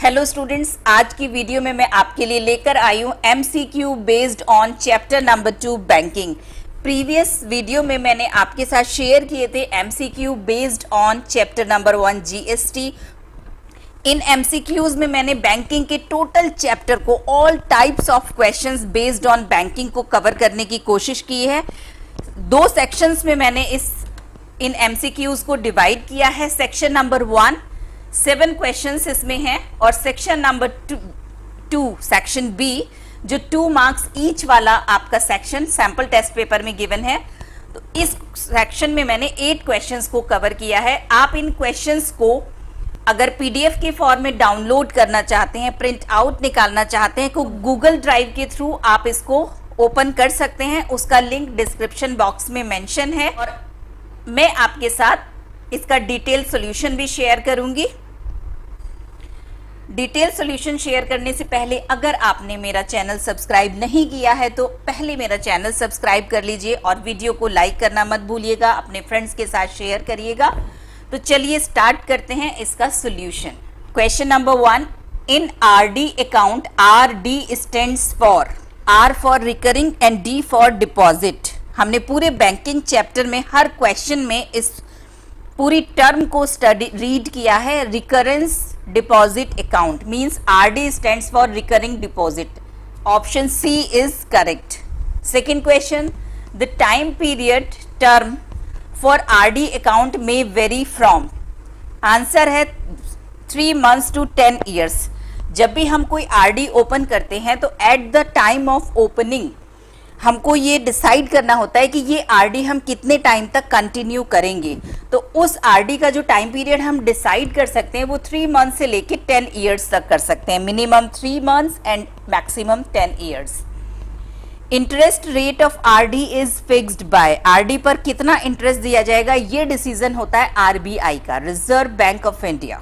Hello students, आज की video में मैं आपके लिए लेकर आई हूँ MCQ based on chapter number 2 banking. Previous video में मैंने आपके साथ शेयर किए थे MCQ based on chapter number 1 GST। In MCQs में मैंने बैंकिंग के टोटल चैप्टर को all types of questions based on banking को कवर करने की कोशिश की है। दो सेक्शंस में मैंने इन MCQs को डिवाइड किया है। सेक्शन नंबर 1 7 क्वेश्चंस इसमें हैं और सेक्शन नंबर 2 सेक्शन बी जो 2 मार्क्स ईच वाला आपका सेक्शन सैंपल टेस्ट पेपर में गिवन है। तो इस सेक्शन में मैंने 8 क्वेश्चंस को कवर किया है। आप इन क्वेश्चंस को अगर PDF के फॉर्म में डाउनलोड करना चाहते हैं, प्रिंट आउट निकालना चाहते हैं तो गूगल ड्राइव के थ्रू आप इसको ओपन कर सकते हैं। उसका लिंक डिस्क्रिप्शन बॉक्स में मेंशन है और मैं आपके साथ इसका डिटेल सॉल्यूशन भी शेयर करूंगी। डिटेल सॉल्यूशन शेयर करने से पहले अगर आपने मेरा चैनल सब्सक्राइब नहीं किया है तो पहले मेरा चैनल सब्सक्राइब कर लीजिए और वीडियो को लाइक करना मत भूलिएगा, अपने फ्रेंड्स के साथ शेयर करिएगा। तो चलिए स्टार्ट करते हैं इसका solution. Question number 1, in RD account RD stands for, R for recurring and D for deposit. हमने पूरे बैंकिंग चैप्टर में हर क्वेश्चन में इस पूरी टर्म को रीड किया है। Recurrence deposit account means RD stands for recurring deposit. Option C is correct. Second question, the time period term for RD account में वेरी फ्रॉम, आंसर है 3 months to 10 years। जब भी हम कोई RD ओपन करते हैं तो at the time of opening हमको ये डिसाइड करना होता है कि ये RD हम कितने टाइम तक कंटिन्यू करेंगे। तो उस RD का जो टाइम पीरियड हम डिसाइड कर सकते हैं वो 3 months से लेके 10 years तक कर सकते हैं। Minimum 3 months and maximum 10 years। Interest rate of RD is fixed by, RD पर कितना इंटरेस्ट दिया जाएगा ये डिसीजन होता है RBI का, reserve bank of India.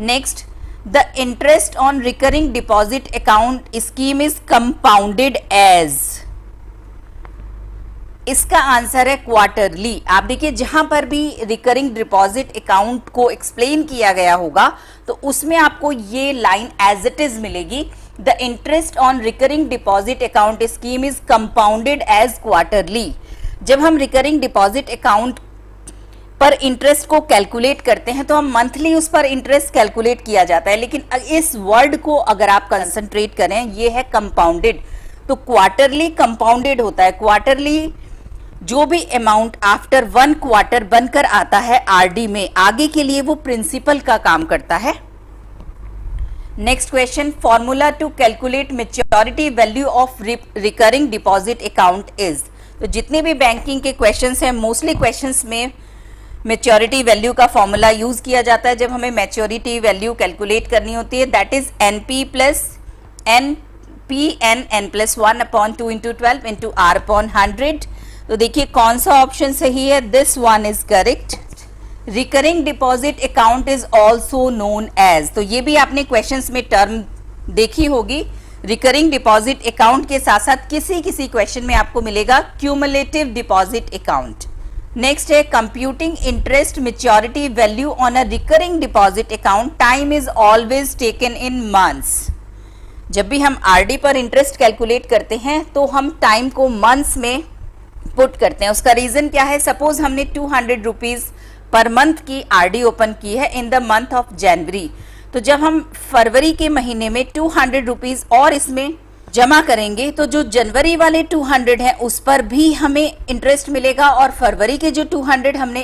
Next, the interest on recurring deposit account scheme is compounded as, इसका answer है क्वार्टरली। आप देखिए जहां पर भी रिकरिंग डिपॉजिट अकाउंट को एक्सप्लेन किया गया होगा तो उसमें आपको ये लाइन एज इट इज मिलेगी, the interest on recurring deposit account scheme is compounded as quarterly. जब हम रिकरिंग डिपॉजिट अकाउंट पर इंटरेस्ट को कैलकुलेट करते हैं तो हम मंथली उस पर इंटरेस्ट कैलकुलेट किया जाता है, लेकिन इस वर्ड को अगर आप कंसंट्रेट करें ये है कंपाउंडेड, तो क्वार्टरली कंपाउंडेड होता है। क्वार्टरली जो भी अमाउंट आफ्टर 1 क्वार्टर बनकर आता है RD में, आगे के लिए वो प्रिंसिपल का काम करता है। Next question, formula to calculate maturity value of recurring deposit account is. तो जितने भी बैंकिंग के क्वेश्चंस हैं मोस्टली क्वेश्चंस में मैच्योरिटी वैल्यू का फॉर्मूला यूज किया जाता है जब हमें मैच्योरिटी वैल्यू कैलकुलेट करनी होती है। That is NP plus NPN plus 1/2 × 12 × R/100। तो देखिए कौन सा ऑप्शन सही है, this one is correct. Recurring deposit account is also known as, तो ये भी आपने क्वेश्चंस में टर्म देखी होगी। रिकरिंग डिपॉजिट अकाउंट के साथ साथ किसी क्वेश्चन में आपको मिलेगा क्यूमुलेटिव डिपॉजिट अकाउंट। नेक्स्ट है computing interest maturity value on a recurring deposit account, time is always taken in months. जब भी हम RD पर इंटरेस्ट कैलकुलेट करते हैं तो हम टाइम को मंथ्स में पुट करते हैं। उसका रीजन क्या है, सपोज हमने 200 रुपीज पर मंथ की RD ओपन की है in the month of January, तो जब हम फरवरी के महीने में 200 रुपीज और इसमें जमा करेंगे तो जो जनवरी वाले 200 हैं उस पर भी हमें इंटरेस्ट मिलेगा और फरवरी के जो 200 हमने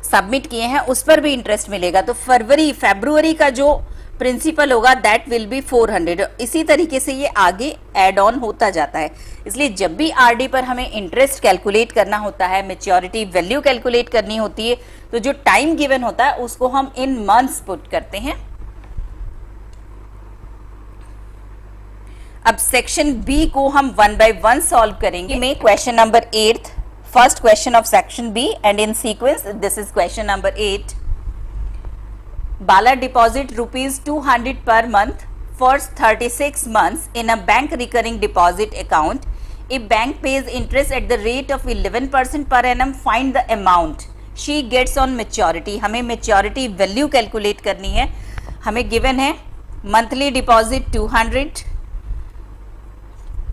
सबमिट किए हैं उस पर भी इंटरेस्ट मिलेगा। तो फरवरी का जो प्रिंसिपल होगा दैट विल बी 400। इसी तरीके से ये आगे ऐड ऑन होता जाता है। इसलिए जब भी RD पर हमें इंटरेस्ट कैलकुलेट करना होता है, मैच्योरिटी वैल्यू कैलकुलेट करनी होती है, तो जो टाइम गिवन होता है उसको हम इन मंथ्स पुट करते हैं। अब सेक्शन B को हम 1 by 1 सॉल्व करेंगे। में question number 8, first question of section B and in sequence this is question number 8। Bala deposit ₹200 per month for 36 months in a bank recurring deposit account. If bank pays interest at the rate of 11% per annum, find the amount she gets on maturity। हमें maturity value calculate करनी है। हमें given है monthly deposit 200,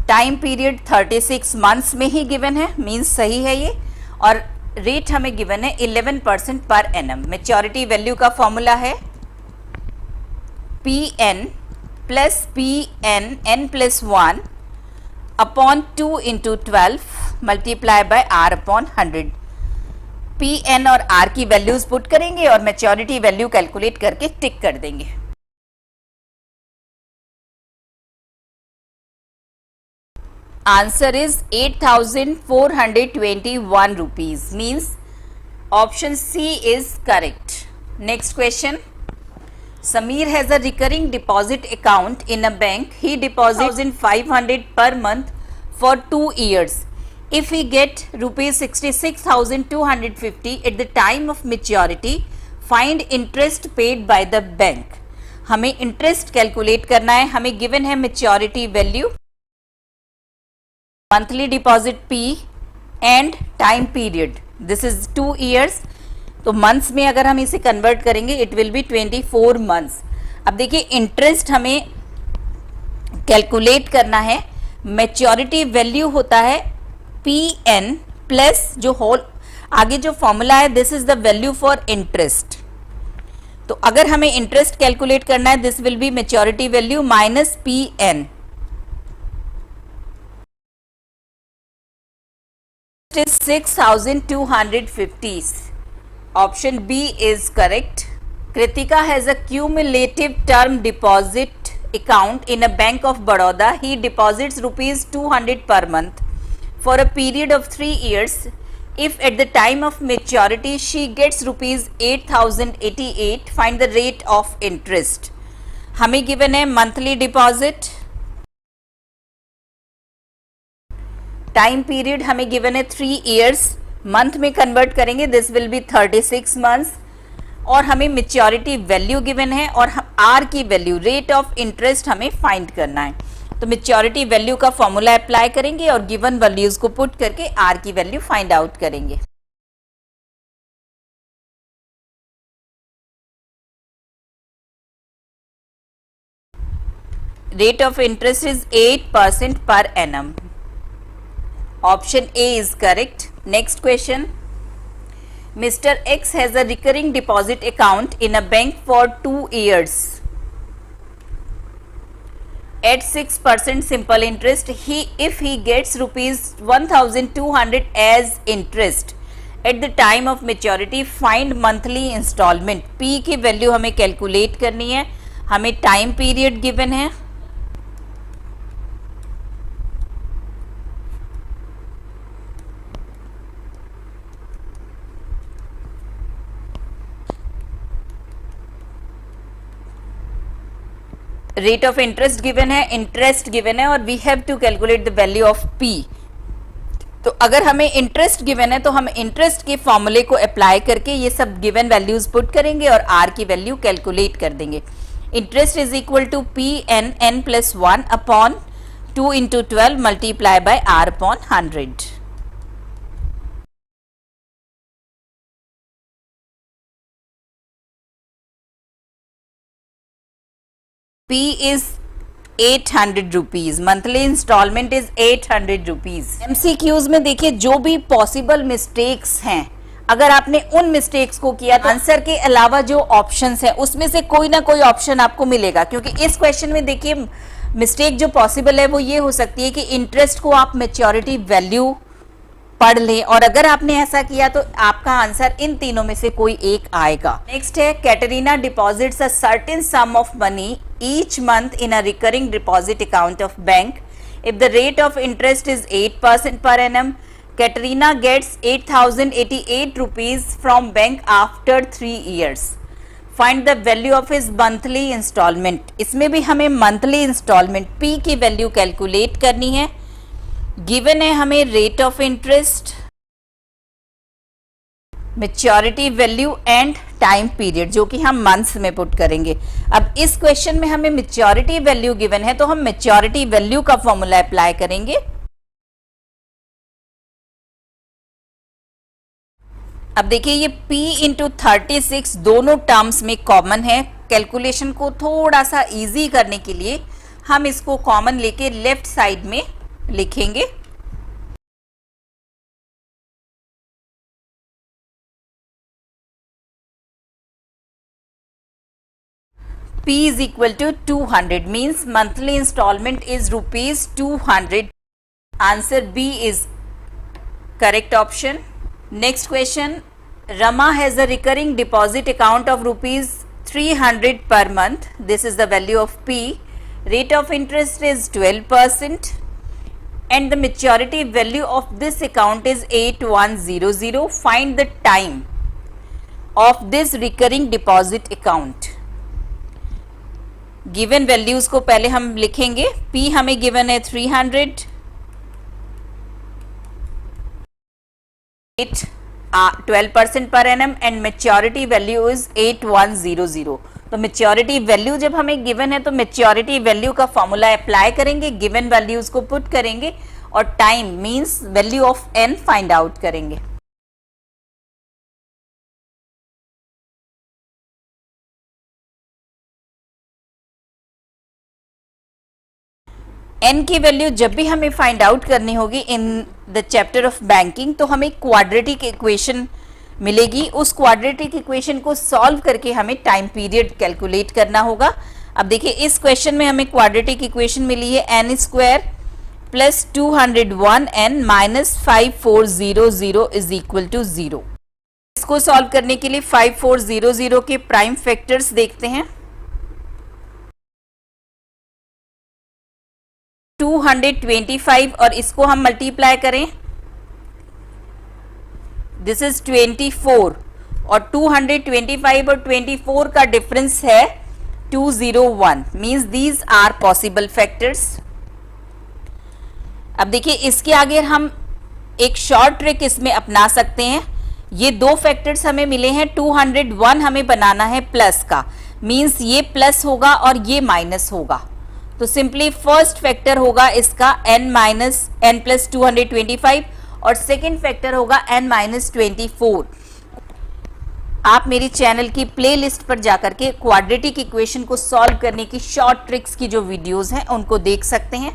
time period 36 months में ही given है, means सही है ये, और रेट हमें गिवन है 11% पर एनम। मैच्योरिटी वैल्यू का फॉर्मूला है Pn plus Pn+1 upon 2 × 12 multiply by R upon 100। Pn और R की वैल्यूज पुट करेंगे और मैच्योरिटी वैल्यू कैलकुलेट करके टिक कर देंगे। Answer is 8,421 rupees, means option C is correct. Next question, Sameer has a recurring deposit account in a bank. He deposits 1,500 per month for 2 years. If he get rupees 66,250 at the time of maturity, find interest paid by the bank. हमें interest calculate करना है। हमें given है maturity value, monthly deposit P and time period, this is 2 years। तो months में अगर हम इसे कन्वर्ट करेंगे इट विल बी 24 मंथ्स। अब देखिए इंटरेस्ट हमें कैलकुलेट करना है, मैच्योरिटी वैल्यू होता है Pn प्लस जो होल आगे जो फॉर्मूला है, this is the value for interest. तो अगर हमें इंटरेस्ट कैलकुलेट करना है, this will B maturity value minus Pn। It is 6,250। Option B is correct. Kritika has a cumulative term deposit account in a Bank of Baroda. He deposits rupees 200 per month for a period of 3 years. If at the time of maturity she gets rupees 8,088, find the rate of interest. हमें given है monthly deposit, time period हमें given है 3 years, month में convert करेंगे this will B 36 months, और हमें maturity value given है और आर की वैल्यू रेट ऑफ इंटरेस्ट हमें फाइंड करना है। तो मेच्योरिटी वैल्यू का फॉर्मूला अप्लाई करेंगे और गिवन वैल्यूज को पुट करके आर की वैल्यू फाइंड आउट करेंगे। Rate of interest is 8% per annum. Option A is correct. Next question. Mr. X has a recurring deposit account in a bank for 2 years. At 6% simple interest, if he gets rupees 1,200 as interest at the time of maturity, find monthly installment. P की value हमें calculate करनी है। हमें time period given है, rate of interest given है, interest given है, और we have to calculate the value of P. तो अगर हमें इंटरेस्ट गिवन है तो हम इंटरेस्ट के फॉर्मूले को अप्लाई करके ये सब गिवन वैल्यूज पुट करेंगे और आर की वैल्यू कैलकुलेट कर देंगे। Interest is equal to Pn+1 upon 2 × 12 multiply by R upon 100। P is 800 rupees, monthly instalment is 800 rupees। MCQs में देखिए जो भी पॉसिबल मिस्टेक्स हैं, अगर आपने उन मिस्टेक्स को किया तो आंसर के अलावा जो ऑप्शंस है उसमें से कोई ना कोई ऑप्शन आपको मिलेगा, क्योंकि इस क्वेश्चन में देखिए मिस्टेक जो पॉसिबल है वो ये हो सकती है कि इंटरेस्ट को आप मैच्योरिटी वैल्यू पढ़ लें, और अगर आपने ऐसा किया तो आपका आंसर इन तीनों में से कोई एक आएगा। नेक्स्ट है, Katrina deposits a certain sum of money each month in a recurring deposit account of bank. If the rate of interest is 8% per annum, Katrina gets 8,088 rupees from bank after 3 years। Find the value of his monthly instalment. इसमें भी हमें monthly instalment P की value calculate करनी है। Given है हमें rate of interest, maturity value and time period, जो कि हम मंथ्स में पुट करेंगे। अब इस क्वेश्चन में हमें मैच्योरिटी वैल्यू गिवन है तो हम मैच्योरिटी वैल्यू का फॉर्मूला अप्लाई करेंगे। अब देखिए ये P × 36 दोनों टर्म्स में कॉमन है, कैलकुलेशन को थोड़ा सा इजी करने के लिए हम इसको कॉमन लेके लेफ्ट साइड में लिखेंगे। P is equal to 200 means monthly installment is rupees 200. Answer B is correct option. Next question. Rama has a recurring deposit account of rupees 300 per month. This is the value of P. Rate of interest is 12% and the maturity value of this account is 8100. Find the time of this recurring deposit account. Given values को पहले हम लिखेंगे। P हमें given है 300, 12% per annum and maturity value is 8100। तो maturity value जब हमें given है तो मेच्योरिटी वैल्यू का फॉर्मूला अप्लाई करेंगे, गिवन वैल्यूज को पुट करेंगे और time means value of N find out करेंगे। एन की वैल्यू जब भी हमें फाइंड आउट करनी होगी in the chapter of banking तो हमें क्वाड्रेटिक इक्वेशन मिलेगी। उस क्वाड्रेटिक इक्वेशन को सॉल्व करके हमें टाइम पीरियड कैलकुलेट करना होगा। अब देखिए इस क्वेश्चन में हमें क्वाड्रेटिक इक्वेशन मिली है N square plus 201 N minus 5400 is equal to 0। इसको सॉल्व करने के लिए 5400 के प्राइम फैक्टर्स देखते हैं। 225 और इसको हम मल्टीप्लाई करें, दिस इज 24 और 225 और 24 का डिफरेंस है 201 means these are possible factors. अब देखिए इसके आगे हम एक शॉर्ट ट्रिक इसमें अपना सकते हैं। ये दो फैक्टर्स हमें मिले हैं, 201 हमें बनाना है प्लस का, मींस ये प्लस होगा और ये माइनस होगा। तो सिंपली फर्स्ट फैक्टर होगा इसका n माइनस एन प्लस 225 और सेकेंड फैक्टर होगा n माइनस 24। आप मेरी चैनल की प्लेलिस्ट पर जाकर के क्वाड्रेटिक इक्वेशन को सॉल्व करने की शॉर्ट ट्रिक्स की जो वीडियोस हैं उनको देख सकते हैं।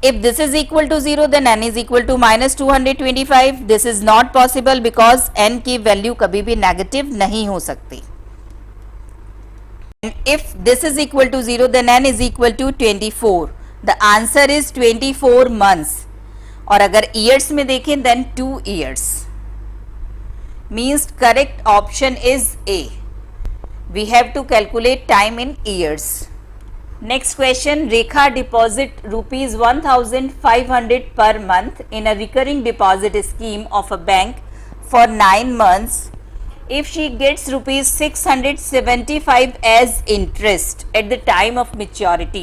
If this is equal to 0 then n is equal to minus 225। This is not possible because n की वैल्यू कभी भी नेगेटिव नहीं हो सकती। And if this is equal to 0 then n is equal to 24. The answer is 24 months. और अगर years में देखें then 2 years. Means correct option is A. We have to calculate time in years. Next question. Rekha deposit rupees 1500 per month in a recurring deposit scheme of a bank for 9 months. If she gets rupees 675 as interest at the time of maturity,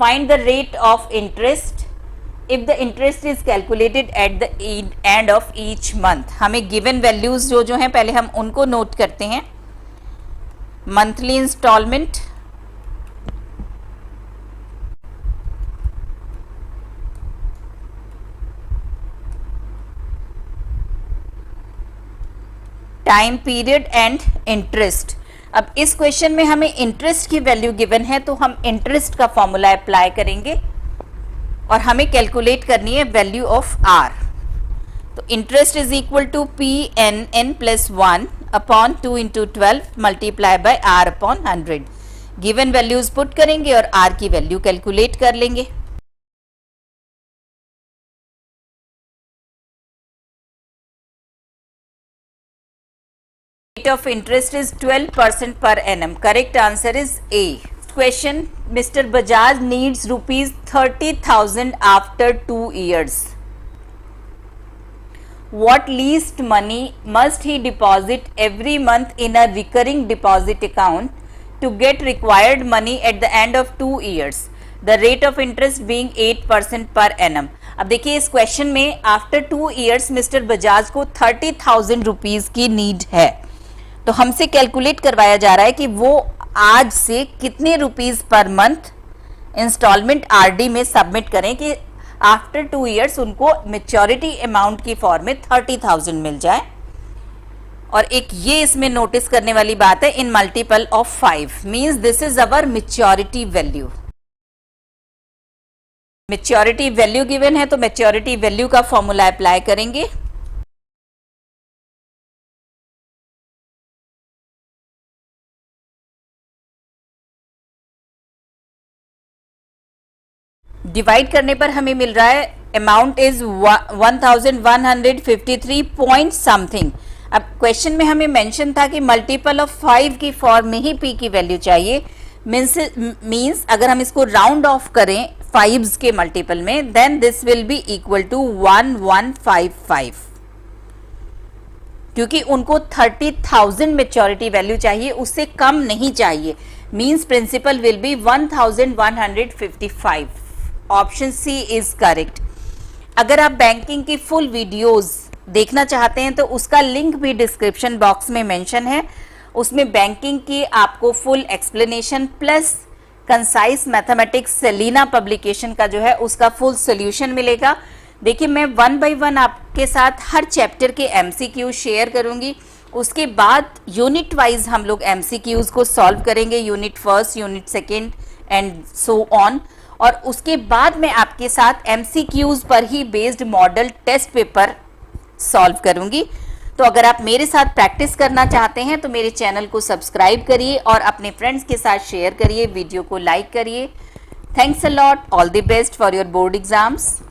find the rate of interest if the interest is calculated at the end of each month. हमें given values जो हैं पहले हम उनको note करते हैं। Monthly instalment, time period and interest. अब इस क्वेश्चन में हमें इंटरेस्ट की वैल्यू गिवन है तो हम इंटरेस्ट का फॉर्मूला अप्लाई करेंगे और हमें कैलकुलेट करनी है वैल्यू ऑफ आर। तो interest is equal to P N N plus 1 upon 2 into 12 multiply by R upon 100। Given values put करेंगे और आर की वैल्यू कैलकुलेट कर लेंगे। Rate of interest is 12% per annum. Correct answer is A. Question. Mr. Bajaj needs rupees 30,000 after 2 years. What least money must he deposit every month in a recurring deposit account to get required money at the end of 2 years? The rate of interest being 8% per annum. अब देखिए इस question में after 2 years mister Bajaj को 30,000 rupees की need है। तो हमसे calculate करवाया जा रहा है कि वो आज से कितने rupees per month instalment RD में सबमिट करें कि आफ्टर 2 years उनको मेच्योरिटी अमाउंट की फॉर्म में 30,000 मिल जाए। और एक ये इसमें नोटिस करने वाली बात है, इन multiple of 5 means this is our maturity value. Maturity value given है तो मैच्योरिटी वैल्यू का फॉर्मूला अप्लाई करेंगे। डिवाइड करने पर हमें मिल रहा है अमाउंट इज 1153 पॉइंट समथिंग। अब क्वेश्चन में हमें मेंशन था कि मल्टीपल ऑफ 5 की फॉर्म में ही पी की वैल्यू चाहिए। मींस अगर हम इसको राउंड ऑफ करें 5s के मल्टीपल में, then this will be equal to 1155, क्योंकि उनको 30,000 मैच्योरिटी वैल्यू चाहिए, उससे कम नहीं चाहिए। Means principal will be 1155। Option C is correct. अगर आप बैंकिंग की फुल वीडियोस देखना चाहते हैं तो उसका लिंक भी डिस्क्रिप्शन बॉक्स में मेंशन है। उसमें बैंकिंग की आपको full explanation plus concise mathematics Selina publication का जो है उसका फुल सोल्यूशन मिलेगा। देखिए मैं 1 बाय 1 आपके साथ हर चैप्टर के एमसीक्यू शेयर करूंगी। उसके बाद यूनिट वाइज हम लोग एमसीक्यूज को सॉल्व करेंगे, unit first, unit second and so on. और उसके बाद मैं आपके साथ एमसीक्यूज पर ही based model test paper solve करूंगी। तो अगर आप मेरे साथ प्रैक्टिस करना चाहते हैं तो मेरे चैनल को सब्सक्राइब करिए और अपने फ्रेंड्स के साथ शेयर करिए, वीडियो को लाइक करिए। Thanks a lot, all the best for your board exams.